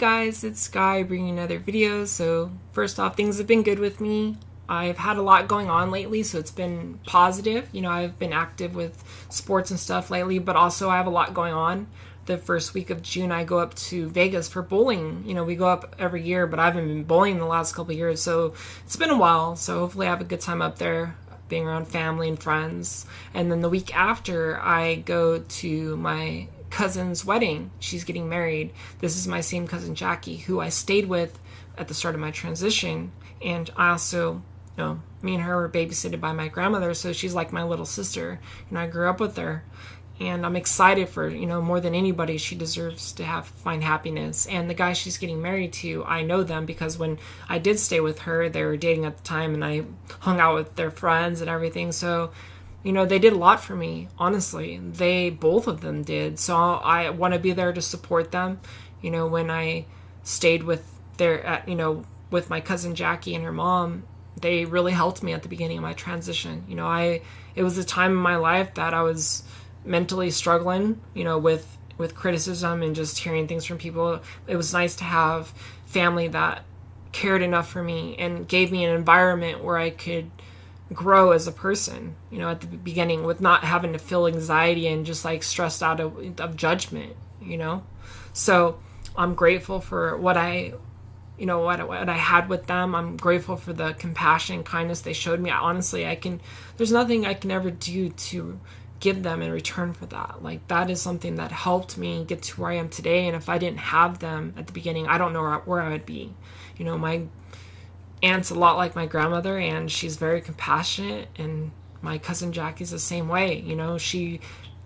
guys, it's Sky bringing another video. So first off, things have been good with me. I've had a lot going on lately, so it's been positive. I've been active with sports and stuff lately, but also I have a lot going on. The first week of June, I go up to Vegas for bowling. We go up every year, but I haven't been bowling the last couple of years, so it's been a while. So hopefully I have a good time up there, being around family and friends. And then the week after, I go to my cousin's wedding. She's getting married. This is my same cousin Jackie, who I stayed with at the start of my transition. And I also, me and her were babysitted by my grandmother, so she's like my little sister. I grew up with her. And I'm excited for, more than anybody, she deserves to find happiness. And the guy she's getting married to, I know them because when I did stay with her, they were dating at the time, and I hung out with their friends and everything. So, they did a lot for me, honestly. Both of them did. So I want to be there to support them. When I stayed with with my cousin Jackie and her mom, they really helped me at the beginning of my transition. It was a time in my life that I was mentally struggling, with criticism and just hearing things from people. It was nice to have family that cared enough for me and gave me an environment where I could grow as a person, at the beginning, with not having to feel anxiety and just like stressed out of judgment, So I'm grateful for what I had with them. I'm grateful for the compassion and kindness they showed me. Honestly, there's nothing I can ever do to give them in return for that. Like, that is something that helped me get to where I am today. And if I didn't have them at the beginning, I don't know where I would be. My aunt's a lot like my grandmother, and she's very compassionate, and my cousin Jackie's the same way. She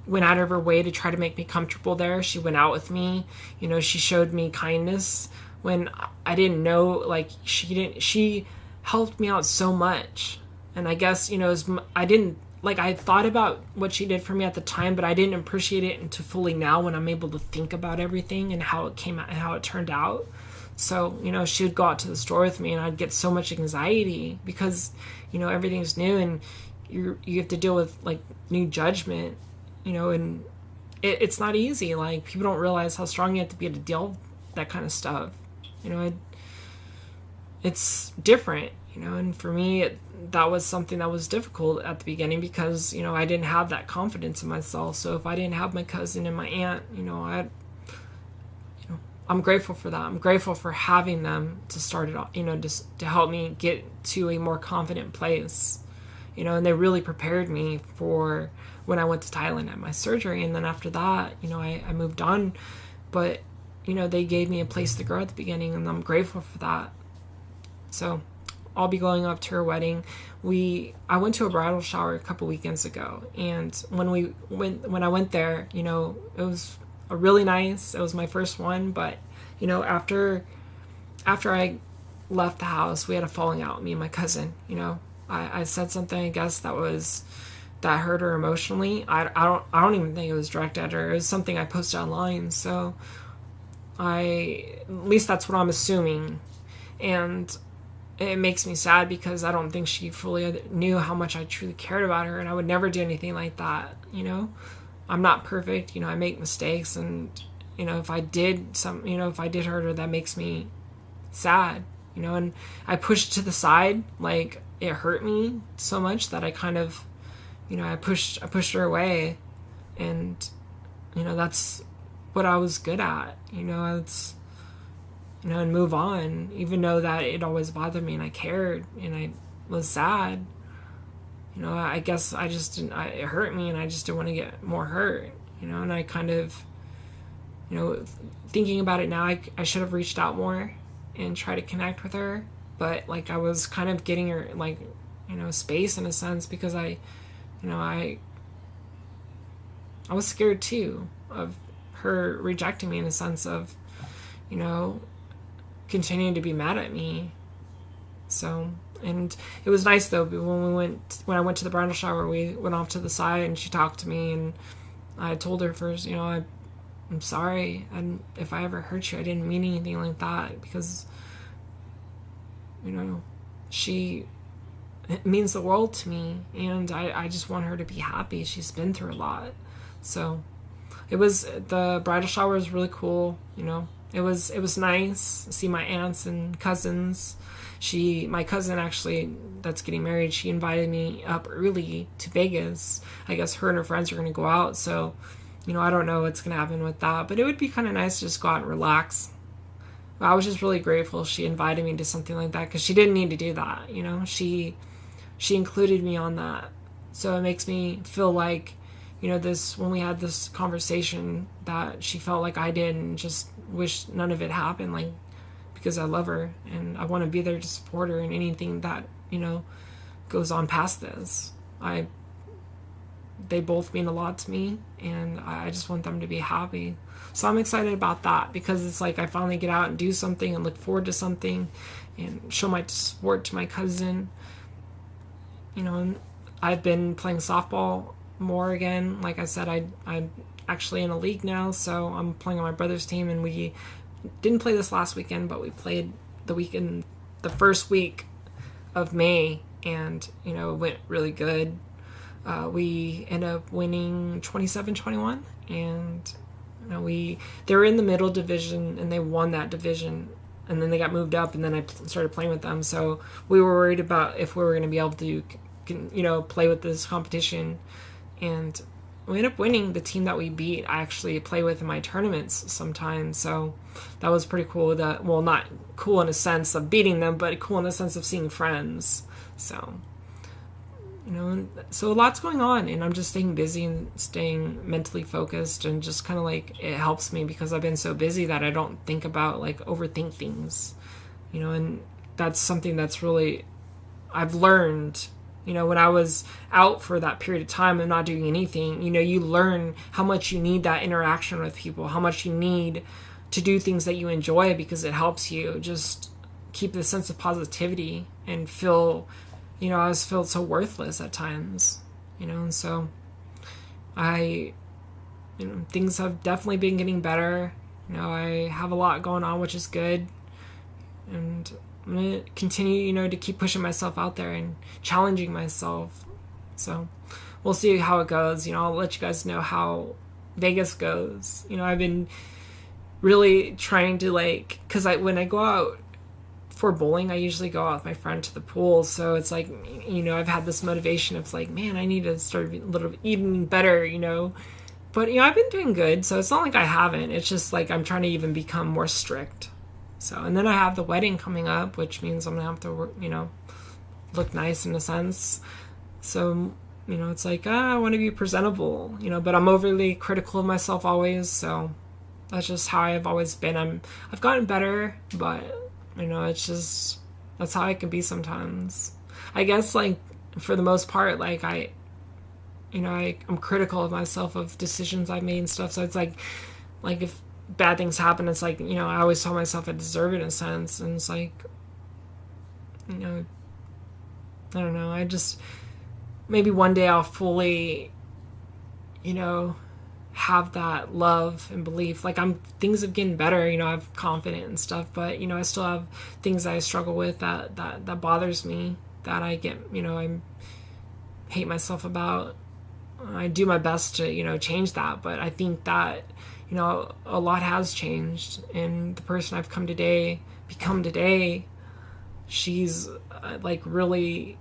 went out of her way to try to make me comfortable there. She went out with me. She showed me kindness when I didn't know. She helped me out so much. And I guess, I thought about what she did for me at the time, but I didn't appreciate it until fully now, when I'm able to think about everything and how it came out and how it turned out. So, she would go out to the store with me, and I'd get so much anxiety because, everything's new, and you have to deal with new judgment, and it's not easy. People don't realize how strong you have to be to deal with that kind of stuff. It's different, and for me, that was something that was difficult at the beginning because, I didn't have that confidence in myself. So if I didn't have my cousin and my aunt, I'm grateful for that. I'm grateful for having them to start it off, just to help me get to a more confident place, and they really prepared me for when I went to Thailand at my surgery. And then after that, I moved on, but, they gave me a place to grow at the beginning, and I'm grateful for that. So I'll be going up to her wedding. I went to a bridal shower a couple weekends ago, and when I went there, it was really nice. It was my first one, but after I left the house, we had a falling out, me and my cousin. I said something, I guess, that hurt her emotionally. I don't even think it was directed at her. It was something I posted online, so at least that's what I'm assuming. And it makes me sad because I don't think she fully knew how much I truly cared about her, and I would never do anything like that. I'm not perfect. I make mistakes, and if I did hurt her, that makes me sad. And I pushed to the side, it hurt me so much that I kind of, I pushed her away, and that's what I was good at. It's and move on, even though that it always bothered me, and I cared, and I was sad. I guess I just didn't, it hurt me, and I just didn't want to get more hurt, and I kind of, thinking about it now, I should have reached out more and try to connect with her, but I was kind of getting her space in a sense, because I was scared too of her rejecting me, in a sense of, continuing to be mad at me. So, and it was nice though, when I went to the bridal shower, we went off to the side and she talked to me, and I told her first, I'm sorry, and if I ever hurt you, I didn't mean anything like that, because it means the world to me, and I just want her to be happy. She's been through a lot. So the bridal shower was really cool. it was nice to see my aunts and cousins. My cousin actually that's getting married, she invited me up early to Vegas. I guess her and her friends are going to go out, so I don't know what's going to happen with that, but it would be kind of nice to just go out and relax. I was just really grateful she invited me to something like that, because she didn't need to do that. She included me on that, so it makes me feel like, this, when we had this conversation, that she felt like I did, and just wish none of it happened, like, because I love her and I want to be there to support her in anything that goes on past this. They both mean a lot to me, and I just want them to be happy. So I'm excited about that, because it's like I finally get out and do something and look forward to something and show my support to my cousin. And I've been playing softball more again. Like I said, I'm actually in a league now, so I'm playing on my brother's team, and we didn't play this last weekend, but we played the first week of May, and it went really good. We ended up winning 27-21, and they were in the middle division, and they won that division, and then they got moved up, and then I started playing with them. So we were worried about if we were going to be able to play with this competition, and we ended up winning. The team that we beat, I actually play with in my tournaments sometimes, so that was pretty cool. Well, not cool in a sense of beating them, but cool in the sense of seeing friends. So so a lot's going on, and I'm just staying busy and staying mentally focused, and just kind of like, it helps me because I've been so busy that I don't think about, like, overthink things, and that's something that's really, I've learned, when I was out for that period of time and not doing anything, you learn how much you need that interaction with people, how much you need to do things that you enjoy, because it helps you just keep the sense of positivity and feel, I was felt so worthless at times, and so things have definitely been getting better. I have a lot going on, which is good, and I'm going to continue, to keep pushing myself out there and challenging myself. So we'll see how it goes. I'll let you guys know how Vegas goes. I've been really trying to, like, because when I go out for bowling, I usually go out with my friend to the pool. So it's like, I've had this motivation of like, man, I need to start a little eating better, But, I've been doing good. So it's not like I haven't. It's just like I'm trying to even become more strict. So, and then I have the wedding coming up, which means I'm going to have to, look nice in a sense. So, it's like, I want to be presentable, but I'm overly critical of myself always. So that's just how I've always been. I've gotten better, but it's just, that's how I can be sometimes. I guess, like, for the most part, like, I'm critical of myself, of decisions I've made and stuff. So it's like if bad things happen, it's like, I always tell myself I deserve it in a sense. And it's like, I don't know. I just, maybe one day I'll fully, have that love and belief. Like, things have getting better, I'm confident and stuff, but, I still have things I struggle with that bothers me, that I get, I hate myself about. I do my best to, change that, but I think that, a lot has changed, and the person I've become today, she's like really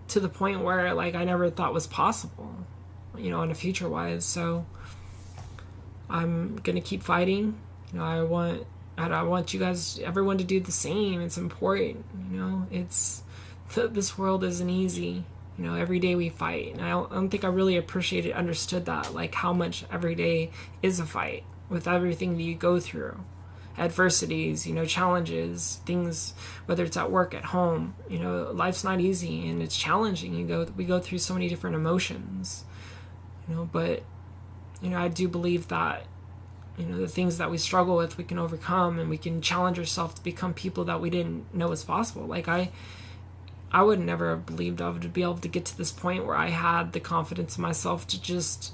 to the point where, like, I never thought was possible, in a future wise. So I'm going to keep fighting. I want you guys, everyone, to do the same. It's important, this world isn't easy. Every day we fight. And I don't think I really understood that, like, how much every day is a fight with everything that you go through. Adversities, challenges, things, whether it's at work, at home, life's not easy and it's challenging. We go through so many different emotions, but, I do believe that, the things that we struggle with, we can overcome, and we can challenge ourselves to become people that we didn't know was possible. Like, I would never have believed I would be able to get to this point where I had the confidence in myself to just,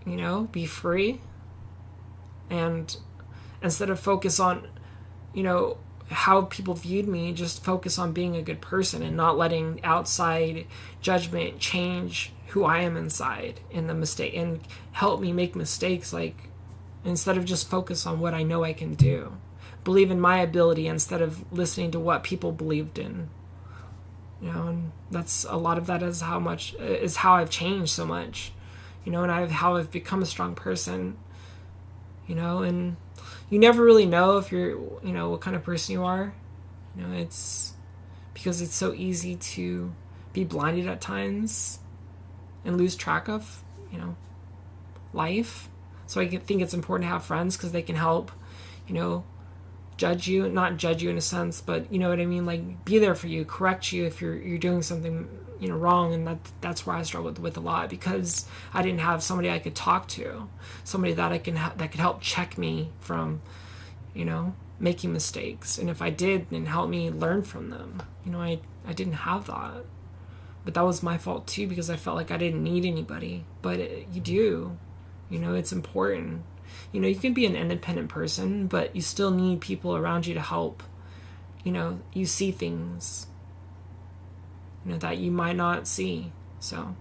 be free. And instead of focus on, how people viewed me, just focus on being a good person and not letting outside judgment change who I am inside, and the mistake, and help me make mistakes, like, instead of just focus on what I know I can do. Believe in my ability instead of listening to what people believed in. You know, and that's a lot of that is how I've changed so much. You know, and how I've become a strong person. You know, and you never really know if you're, you know, what kind of person you are. You know, it's because it's so easy to be blinded at times and lose track of, you know, life. So I think it's important to have friends because they can help, you know, not judge you in a sense, but you know what I mean, like be there for you, correct you if you're doing something, you know, wrong. And that's where I struggled with a lot, because I didn't have somebody I could talk to, somebody that could help check me from, you know, making mistakes, and if I did, then help me learn from them. You know, I didn't have that, but that was my fault too, because I felt like I didn't need anybody. But you do, you know, it's important. You know, you can be an independent person, but you still need people around you to help. You know, you see things, you know, that you might not see. So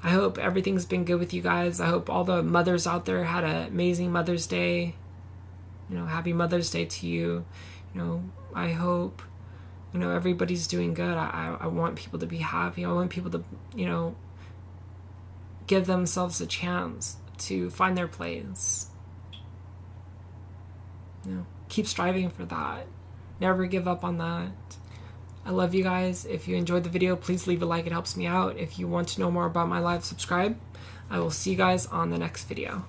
I hope everything's been good with you guys. I hope all the mothers out there had an amazing Mother's Day. You know, happy Mother's Day to you. You know, I hope, you know, everybody's doing good. I want people to be happy. I want people to, you know, give themselves a chance to find their place. You know, keep striving for that. Never give up on that. I love you guys. If you enjoyed the video, please leave a like. It helps me out. If you want to know more about my life, subscribe. I will see you guys on the next video.